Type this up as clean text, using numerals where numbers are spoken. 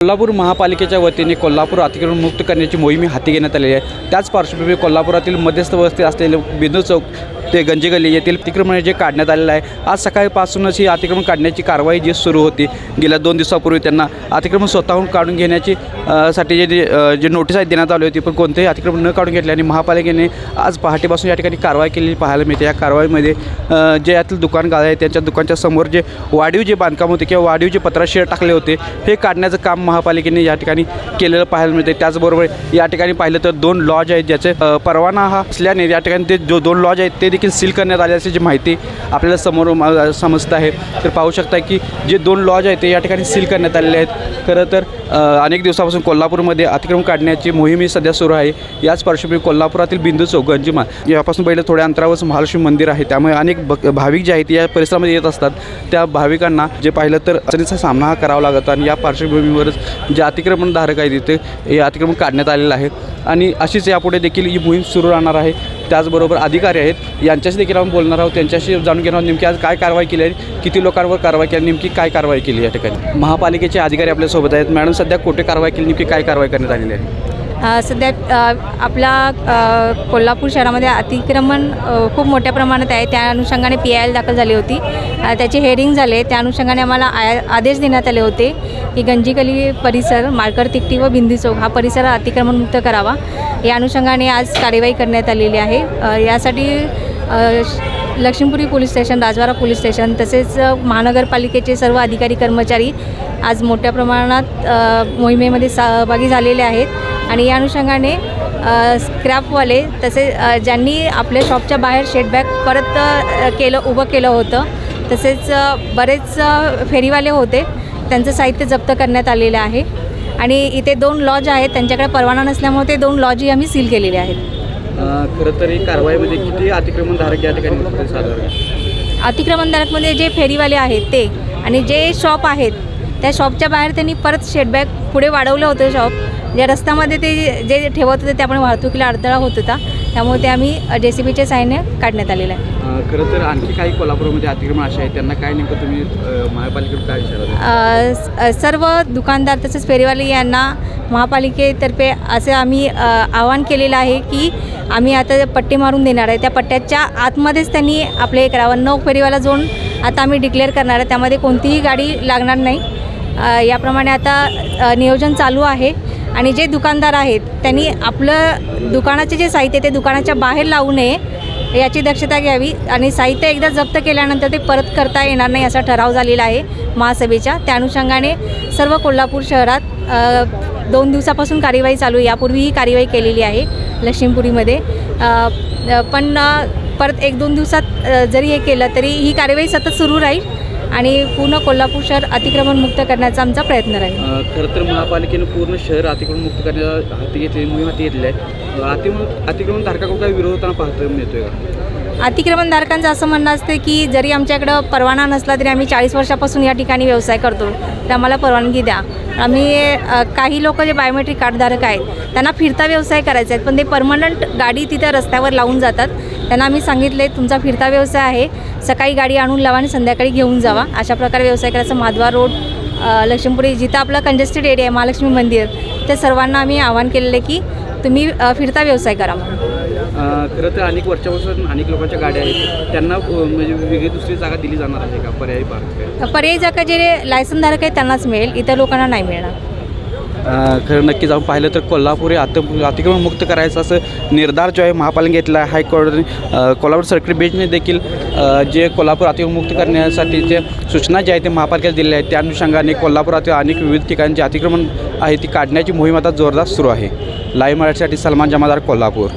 कोल्हापूर महापालिकेच्या वतीने कोल्हापूर अतिक्रमण मुक्त करण्याची मोहीम हाती घेण्यात आलेली आहे। त्याच पार्श्वभूमीवर कोल्हापुरातील मध्यस्थ वस्ती असलेले बिंदू चौक ते गंजी गल्ली येथील अतिक्रमण जे काढण्यात आलेलं आहे। आज सकाळपासूनच ही अतिक्रमण काढण्याची कारवाई जी सुरू होती। गेल्या 2 दिवसापूर्वी त्यांना अतिक्रमण स्वतःहून काढून घेण्याची साठी जे नोटीस देण्यात आली होती, पण कोणतेही अतिक्रमण न काढून घेतले आणि महापालिकेने आज पहाटेपासून या ठिकाणी कारवाई केलेली पाहायला मिळते। या कारवाईमध्ये जे यातील दुकानगाळे आहेत त्यांच्या दुकानच्या समोर जे वाढीव जे बांधकाम होते किंवा वाढीव जे पत्राशेड टाकले होते हे काढण्याचं काम महापालिकेने या ठिकाणी केलेलं पाहायला मिळते। त्याचबरोबर या ठिकाणी पाहिलं तर 2 लॉज आहेत ज्याचे परवाना हा असल्याने या ठिकाणी ते जो 2 लॉज आहेत ते देखील सील करण्यात आले असल्याची माहिती आपल्याला समोर समजत आहे। तर पाहू शकता की जे 2 लॉज आहेत ते या ठिकाणी सील करण्यात आलेले आहेत। खरं तर अनेक दिवसापासून कोल्हापूरमध्ये अतिक्रमण काढण्याची मोहीम ही सध्या सुरू आहे। याच पार्श्वभूमीवर कोल्हापुरातील बिंदू चौक गंजिमा यापासून पहिलं थोड्या अंतरावर महालक्ष्मी मंदिर आहे, त्यामुळे अनेक भाविक जे आहेत या परिसरामध्ये येत असतात। त्या भाविकांना जे पाहिलं तर अडचणीचा सामना हा करावा लागत आणि या पार्श्वभूमीवरच जे अतिक्रमणधारक आहेत तिथे हे अतिक्रमण काढण्यात आलेलं आहे आणि अशीच यापुढे देखील ही मोहीम सुरू राहणार आहे। त्याचबरोबर अधिकारी आहेत यांच्याशी देखील आपण बोलणार आहोत, त्यांच्याशी जाणून घेणार आहोत नेमकी आज काय कारवाई केली आहे, किती लोकांवर कारवाई केली, नेमकी काय कारवाई केली या ठिकाणी। महापालिकेचे अधिकारी आपल्यासोबत आहेत। मॅडम, सध्या कुठे कारवाई केली, नेमकी काय कारवाई करण्यात आलेली आहे? सध्या आपला कोल्हापूर शहरामध्ये अतिक्रमण खूप मोठ्या प्रमाणात आहे। त्या अनुषंगाने PIL दाखल झाली होती, त्याचे हेअरिंग झाले। त्या अनुषंगाने आम्हाला आदेश देण्यात आले होते की गंजी गल्ली परिसर, माळकर तिकटी व बिंदी चौक हा परिसर अतिक्रमणमुक्त करावा। या अनुषंगाने आज कार्यवाही करण्यात आलेली आहे। यासाठी लक्ष्मीपुरी पोलीस स्टेशन, राजवाडा पोलीस स्टेशन तसेच महानगरपालिकेचे सर्व अधिकारी कर्मचारी आज मोठ्या प्रमाणात मोहिमेमध्ये सहभागी झालेले आहेत आणि या अनुषंगाने स्क्रॅपवाले तसेच ज्यांनी आपल्या शॉपच्या बाहेर शेडबॅग परत उभं केलं होतं, तसेच बरेच फेरीवाले होते, त्यांचं साहित्य जप्त करण्यात आलेलं आहे आणि इथे 2 लॉज आहेत, त्यांच्याकडे परवाना नसल्यामुळे ते 2 लॉजही आम्ही सील केलेले आहेत। खरं तर ही कारवाईमध्ये किती अतिक्रमणधारक या ठिकाणी होते साधारण? अतिक्रमणधारकमध्ये जे फेरीवाले आहेत ते आणि जे शॉप आहेत त्या शॉपच्या बाहेर त्यांनी परत शेडबॅग पुढे वाढवलं होतं। शॉप ज्या रस्त्यामध्ये ते जे ठेवत होते त्यामुळे वाहतुकीला अडथळा होत होता, त्यामुळे ते आम्ही JCBच्या सहाय्याने काढण्यात आलेलं आहे। खरं तर आणखी काही कोल्हापूरमध्ये अतिक्रमण असे आहेत, त्यांना काय नेमकं तुम्ही महापालिकेकडून काय इशारा? सर्व दुकानदार तसेच फेरीवाले यांना महापालिकेतर्फे असे आम्ही आवाहन केलेलं आहे की आम्ही आता पट्टे मारून देणार आहे। त्या पट्ट्याच्या आतमध्येच त्यांनी आपले करावं। 9 फेरीवाला झोन आता आम्ही डिक्लेअर करणार आहे, त्यामध्ये कोणतीही गाडी लागणार नाही। याप्रमाणे आता नियोजन चालू आहे आणि जे दुकानदार आहेत त्यांनी आपलं दुकानाचे जे साहित्य ते दुकानाच्या बाहेर लावू नये याची दक्षता घ्यावी आणि साहित्य एकदा जप्त केल्यानंतर ते परत करता येणार नाही असा ठराव झालेला आहे महासभेच्या। त्या अनुषंगाने सर्व कोल्हापूर शहरात 2 दिवसापासून कार्यवाही चालू आहे। यापूर्वी ही कार्यवाही केलेली आहे लक्ष्मीपुरीमध्ये, पण परत 1-2 दिवसात जरी हे केलं तरी ही कार्यवाही सतत सुरू राहील आणि पूर्ण कोल्हापूर शहर अतिक्रमणमुक्त करण्याचा आमचा प्रयत्न राहील। खरं तर महापालिकेनं पूर्ण शहर अतिक्रमणमुक्त करण्याचा मोहीम हाती घेतली आहे। अतिक्रमणधारकाकडून काही विरोध होताना पाहता मिळतोय का? अतिक्रमणधारकांचं असं म्हणणं असते की जरी आमच्याकडं परवाना नसला तरी आम्ही 40 वर्षापासून या ठिकाणी व्यवसाय करतो, तर आम्हाला परवानगी द्या। आम्ही काही लोक जे बायोमेट्रिक कार्डधारक आहेत त्यांना फिरता व्यवसाय करायचा आहे, पण ते परमनंट गाडी तिथं रस्त्यावर लावून जातात। त्यांना आम्ही सांगितले तुमचा फिरता व्यवसाय आहे, सकाळी गाडी आणून लावा आणि संध्याकाळी घेऊन जावा, अशा प्रकारे व्यवसाय करायचा। माधवा रोड, लक्ष्मीपुरी जिथं आपला कंजेस्टेड एरिया आहे, महालक्ष्मी मंदिर, त्या सर्वांना आम्ही आवाहन केलेलं आहे की तुम्ही फिरता व्यवसाय करा म्हणून। खरं तर अनेक वर्षापासून अनेक लोकांच्या गाड्या आहेत, त्यांना म्हणजे वेगळी दुसरी जागा दिली जाणार आहे का? पर्यायी जागा जे लायसनधारक आहेत त्यांनाच मिळेल, इतर लोकांना नाही मिळणार। खरं नक्की जाऊन पाहिलं तर कोल्हापूर अतिक्रमण मुक्त करायचा असं निर्धार जो आहे महापालिकेने घेतला आहे। हायकोर्टाने कोल्हापूर सर्किट बेंचने देखील जे कोल्हापूर अतिक्रमण मुक्त करण्यासाठी जे सूचना जी आहे ते महापालिकेला दिलेल्या आहेत, त्या अनुषंगाने कोल्हापुरातील अनेक विविध ठिकाणी जे अतिक्रमण आहे ती काढण्याची मोहीम आता जोरदार सुरू आहे। लाईव्ह मराठीसाठी सलमान जमादार, कोल्हापूर।